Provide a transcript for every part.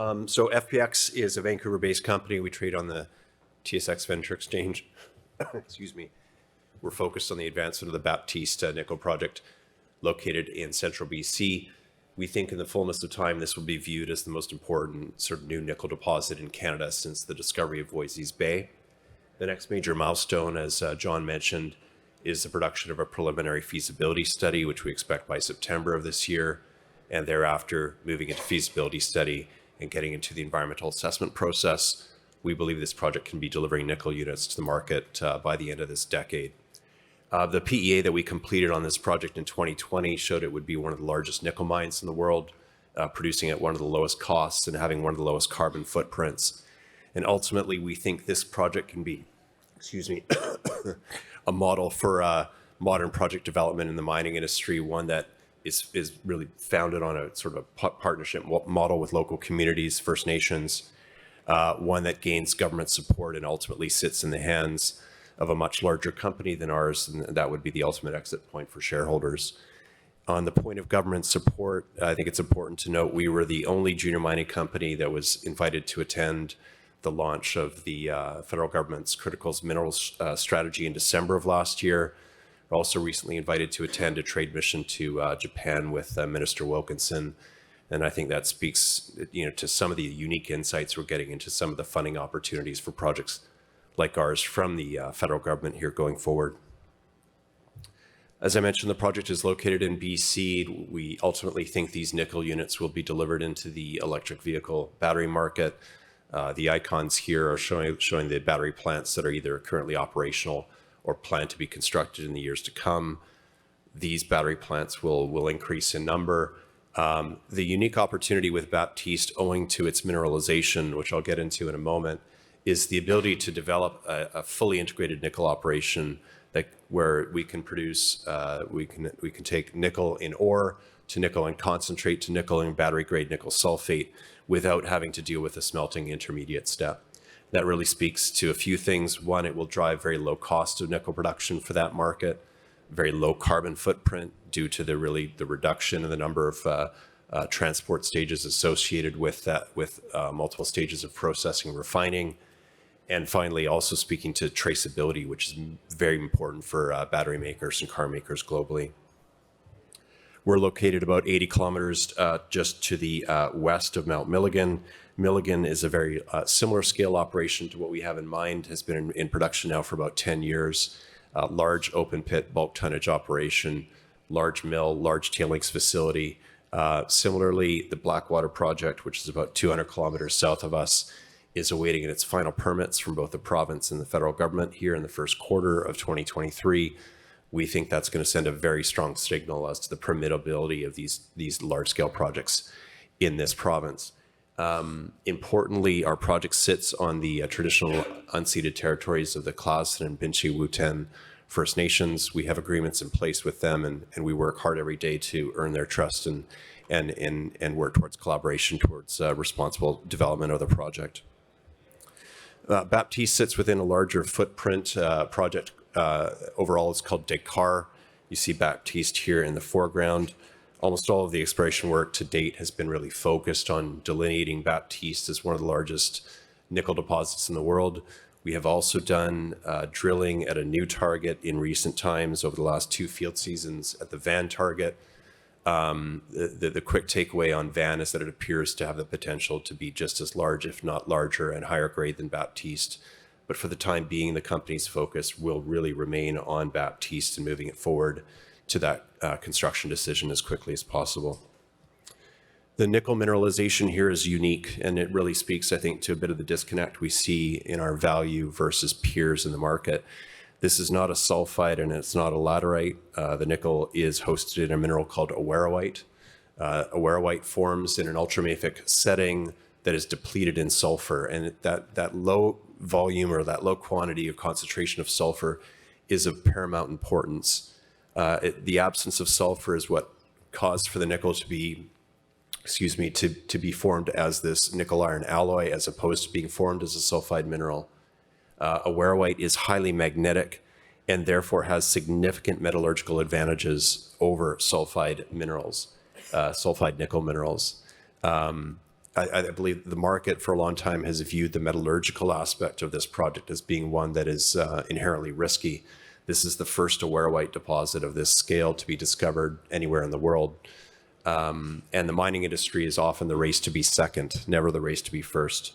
So FPX is a Vancouver-based company. We trade on the TSX Venture Exchange. Excuse me. We're focused on the advancement of the Baptiste nickel project located in central BC. We think in the fullness of time, this will be viewed as the most important sort of new nickel deposit in Canada since the discovery of Voisey's Bay. The next major milestone, as John mentioned, is the production of a preliminary feasibility study, which we expect by September of this year, and thereafter moving into feasibility study and getting into the environmental assessment process. We believe this project can be delivering nickel units to the market by the end of this decade. The PEA that we completed on this project in 2020 showed it would be one of the largest nickel mines in the world, producing at one of the lowest costs and having one of the lowest carbon footprints. And ultimately, we think this project can be, a model for modern project development in the mining industry, one that is really founded on a sort of a partnership model with local communities, First Nations, one that gains government support and ultimately sits in the hands of a much larger company than ours, and that would be the ultimate exit point for shareholders. On the point of government support, I think it's important to note we were the only junior mining company that was invited to attend the launch of the federal government's critical minerals strategy in December of last year. We're also recently invited to attend a trade mission to Japan with Minister Wilkinson. And I think that speaks, to some of the unique insights we're getting into some of the funding opportunities for projects like ours from the federal government here going forward. As I mentioned, the project is located in BC. We ultimately think these nickel units will be delivered into the electric vehicle battery market. The icons here are showing the battery plants that are either currently operational or planned to be constructed in the years to come. These battery plants will increase in number. The unique opportunity with Baptiste, owing to its mineralization, which I'll get into in a moment, is the ability to develop a fully integrated nickel operation where we can produce, we can take nickel in ore to nickel in concentrate to nickel in battery grade nickel sulfate without having to deal with a smelting intermediate step. That really speaks to a few things. One, it will drive very low cost of nickel production for that market, very low carbon footprint due to the reduction in the number of transport stages associated with that, with multiple stages of processing and refining. And finally, also speaking to traceability, which is very important for battery makers and car makers globally. We're located about 80 kilometers just to the west of Mount Milligan. Milligan is a very similar scale operation to what we have in mind, has been in production now for about 10 years. Large open pit bulk tonnage operation, large mill, large tailings facility. Similarly, the Blackwater project, which is about 200 kilometers south of us, is awaiting its final permits from both the province and the federal government here in the first quarter of 2023. We think that's going to send a very strong signal as to the permittability of these large-scale projects in this province. Importantly, our project sits on the traditional unceded territories of the Klassen and Binche-Wuten First Nations. We have agreements in place with them, and we work hard every day to earn their trust and work towards collaboration towards responsible development of the project. Baptiste sits within a larger footprint project. Overall, it's called Descartes. You see Baptiste here in the foreground. Almost all of the exploration work to date has been really focused on delineating Baptiste as one of the largest nickel deposits in the world. We have also done drilling at a new target in recent times over the last 2 field seasons at the Van target. The quick takeaway on Van is that it appears to have the potential to be just as large, if not larger, and higher grade than Baptiste. But for the time being, the company's focus will really remain on Baptiste and moving it forward to that construction decision as quickly as possible. The nickel mineralization here is unique, and it really speaks, I think, to a bit of the disconnect we see in our value versus peers in the market. This is not a sulfide and it's not a laterite. The nickel is hosted in a mineral called awaroite. Awaroite forms in an ultramafic setting that is depleted in sulfur, and that low volume or that low quantity of concentration of sulfur is of paramount importance. The absence of sulfur is what caused for the nickel to be, to be formed as this nickel iron alloy as opposed to being formed as a sulfide mineral. Awaroite is highly magnetic and therefore has significant metallurgical advantages over sulfide minerals, sulfide nickel minerals. I believe the market for a long time has viewed the metallurgical aspect of this project as being one that is inherently risky. This is the first awarenite deposit of this scale to be discovered anywhere in the world. And the mining industry is often the race to be second, never the race to be first.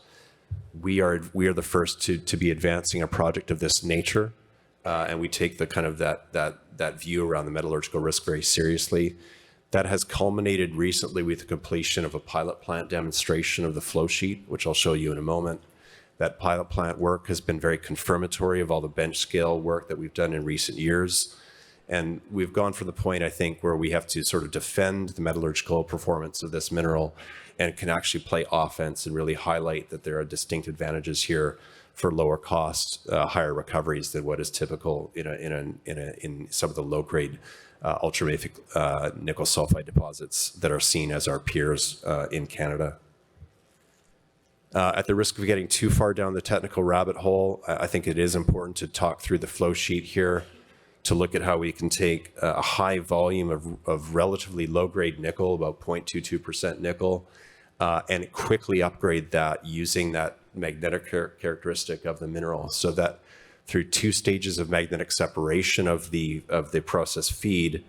We are the first to be advancing a project of this nature, and we take the kind of that view around the metallurgical risk very seriously. That has culminated recently with the completion of a pilot plant demonstration of the flow sheet, which I'll show you in a moment. That pilot plant work has been very confirmatory of all the bench scale work that we've done in recent years. And we've gone from the point, I think, where we have to sort of defend the metallurgical performance of this mineral and can actually play offense and really highlight that there are distinct advantages here for lower cost, higher recoveries than what is typical in some of the low-grade ultramafic nickel sulfide deposits that are seen as our peers in Canada. At the risk of getting too far down the technical rabbit hole, I think it is important to talk through the flow sheet here to look at how we can take a high volume of relatively low-grade nickel, about 0.22% nickel, and quickly upgrade that using that magnetic characteristic of the mineral, so that through 2 stages of magnetic separation of the process feed,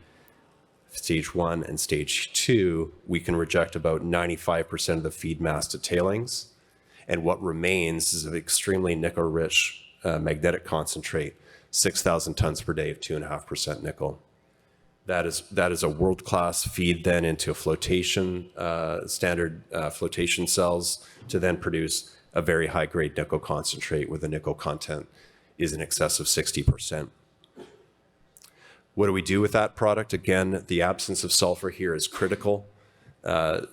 stage 1 and stage 2, we can reject about 95% of the feed mass to tailings. And what remains is an extremely nickel-rich magnetic concentrate, 6,000 tons per day of 2.5% nickel. That is a world-class feed then into a flotation, standard flotation cells to then produce a very high-grade nickel concentrate where the nickel content is in excess of 60%. What do we do with that product? Again, the absence of sulfur here is critical.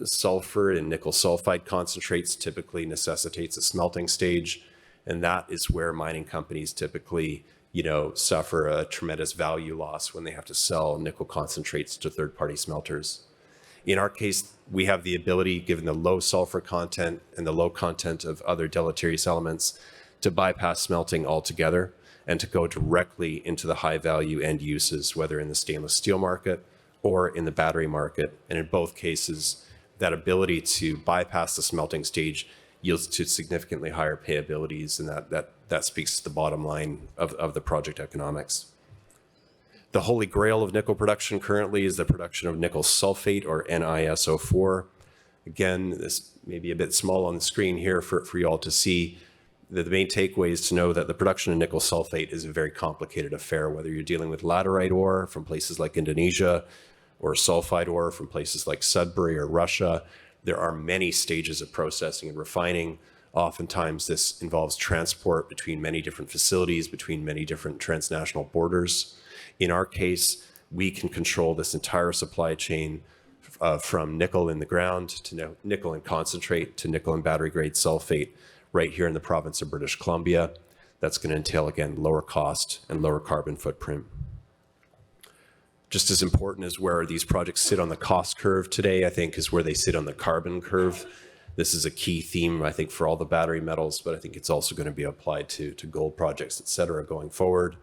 Sulfur in nickel sulfide concentrates typically necessitates a smelting stage, and that is where mining companies typically, suffer a tremendous value loss when they have to sell nickel concentrates to third-party smelters. In our case, we have the ability, given the low sulfur content and the low content of other deleterious elements, to bypass smelting altogether and to go directly into the high-value end uses, whether in the stainless steel market or in the battery market. And in both cases, that ability to bypass the smelting stage yields to significantly higher payabilities, and that speaks to the bottom line of the project economics. The holy grail of nickel production currently is the production of nickel sulfate, or NiSO4. Again, this may be a bit small on the screen here for you all to see. The main takeaway is to know that the production of nickel sulfate is a very complicated affair, whether you're dealing with laterite ore from places like Indonesia or sulfide ore from places like Sudbury or Russia. There are many stages of processing and refining. Oftentimes, this involves transport between many different facilities, between many different transnational borders. In our case, we can control this entire supply chain from nickel in the ground to nickel in concentrate to nickel and battery grade sulfate right here in the province of British Columbia. That's going to entail, again, lower cost and lower carbon footprint. Just as important as where these projects sit on the cost curve today, I think, is where they sit on the carbon curve. This is a key theme, I think, for all the battery metals, but I think it's also going to be applied to gold projects, et cetera, going forward.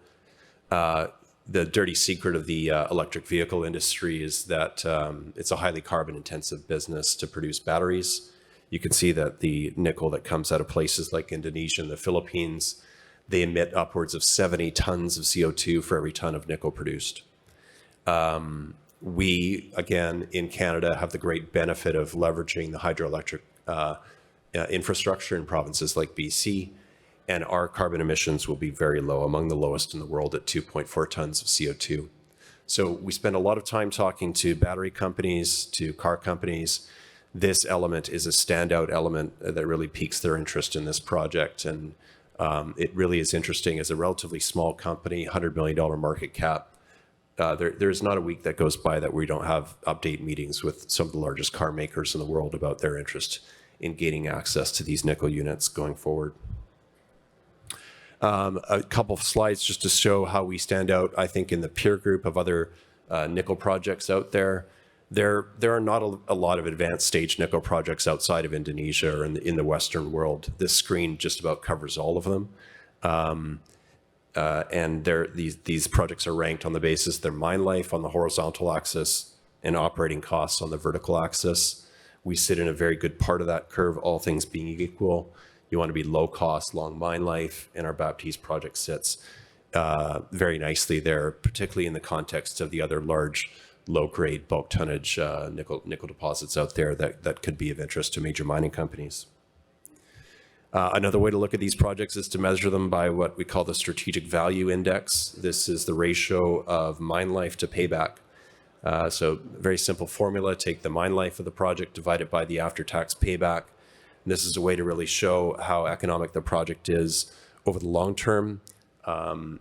The dirty secret of the electric vehicle industry is that it's a highly carbon intensive business to produce batteries. You can see that the nickel that comes out of places like Indonesia and the Philippines, they emit upwards of 70 tons of CO2 for every ton of nickel produced. We, again, in Canada, have the great benefit of leveraging the hydroelectric infrastructure in provinces like BC, and our carbon emissions will be very low, among the lowest in the world at 2.4 tons of CO2. So we spend a lot of time talking to battery companies, to car companies. This element is a standout element that really piques their interest in this project. And it really is interesting. As a relatively small company, $100 million market cap, there's not a week that goes by that we don't have update meetings with some of the largest car makers in the world about their interest in gaining access to these nickel units going forward. A couple of slides just to show how we stand out, I think, in the peer group of other nickel projects out there. There are not a lot of advanced stage nickel projects outside of Indonesia or in the Western world. This screen just about covers all of them. And these projects are ranked on the basis of their mine life on the horizontal axis and operating costs on the vertical axis. We sit in a very good part of that curve, all things being equal. You want to be low cost, long mine life, and our Baptiste project sits very nicely there, particularly in the context of the other large low-grade bulk tonnage nickel deposits out there that could be of interest to major mining companies. Another way to look at these projects is to measure them by what we call the strategic value index. This is the ratio of mine life to payback. So very simple formula, take the mine life of the project, divide it by the after-tax payback. And this is a way to really show how economic the project is over the long term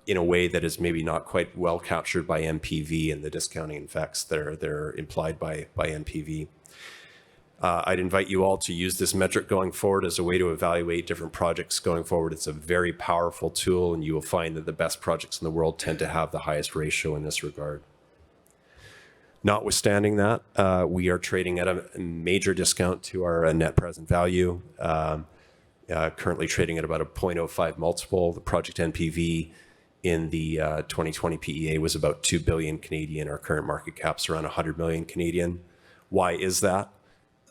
in a way that is maybe not quite well captured by NPV and the discounting effects that are implied by NPV. I'd invite you all to use this metric going forward as a way to evaluate different projects going forward. It's a very powerful tool, and you will find that the best projects in the world tend to have the highest ratio in this regard. Notwithstanding that, we are trading at a major discount to our net present value, currently trading at about a 0.05 multiple. The project NPV in the 2020 PEA was about 2 billion Canadian. Our current market cap's around 100 million Canadian. Why is that?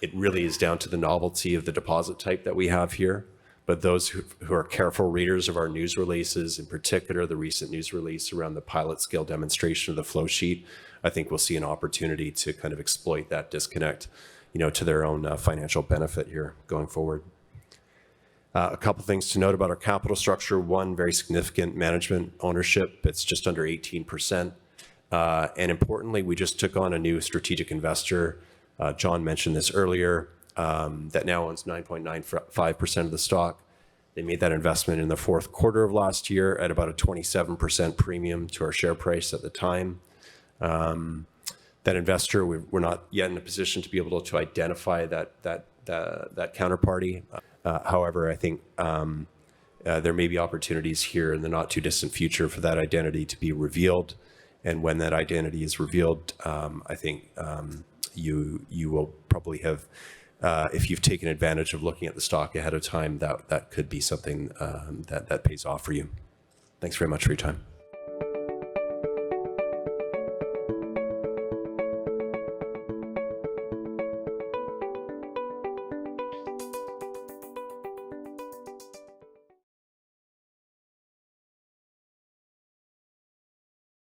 It really is down to the novelty of the deposit type that we have here. But those who are careful readers of our news releases, in particular the recent news release around the pilot scale demonstration of the flow sheet, I think we'll see an opportunity to kind of exploit that disconnect, to their own financial benefit here going forward. A couple things to note about our capital structure. One, very significant management ownership. It's just under 18%. And importantly, we just took on a new strategic investor. John mentioned this earlier, that now owns 9.95% of the stock. They made that investment in the fourth quarter of last year at about a 27% premium to our share price at the time. That investor, we're not yet in a position to be able to identify that counterparty. However, I think there may be opportunities here in the not too distant future for that identity to be revealed. And when that identity is revealed, I think you will probably have, if you've taken advantage of looking at the stock ahead of time, that could be something that pays off for you. Thanks very much for your time.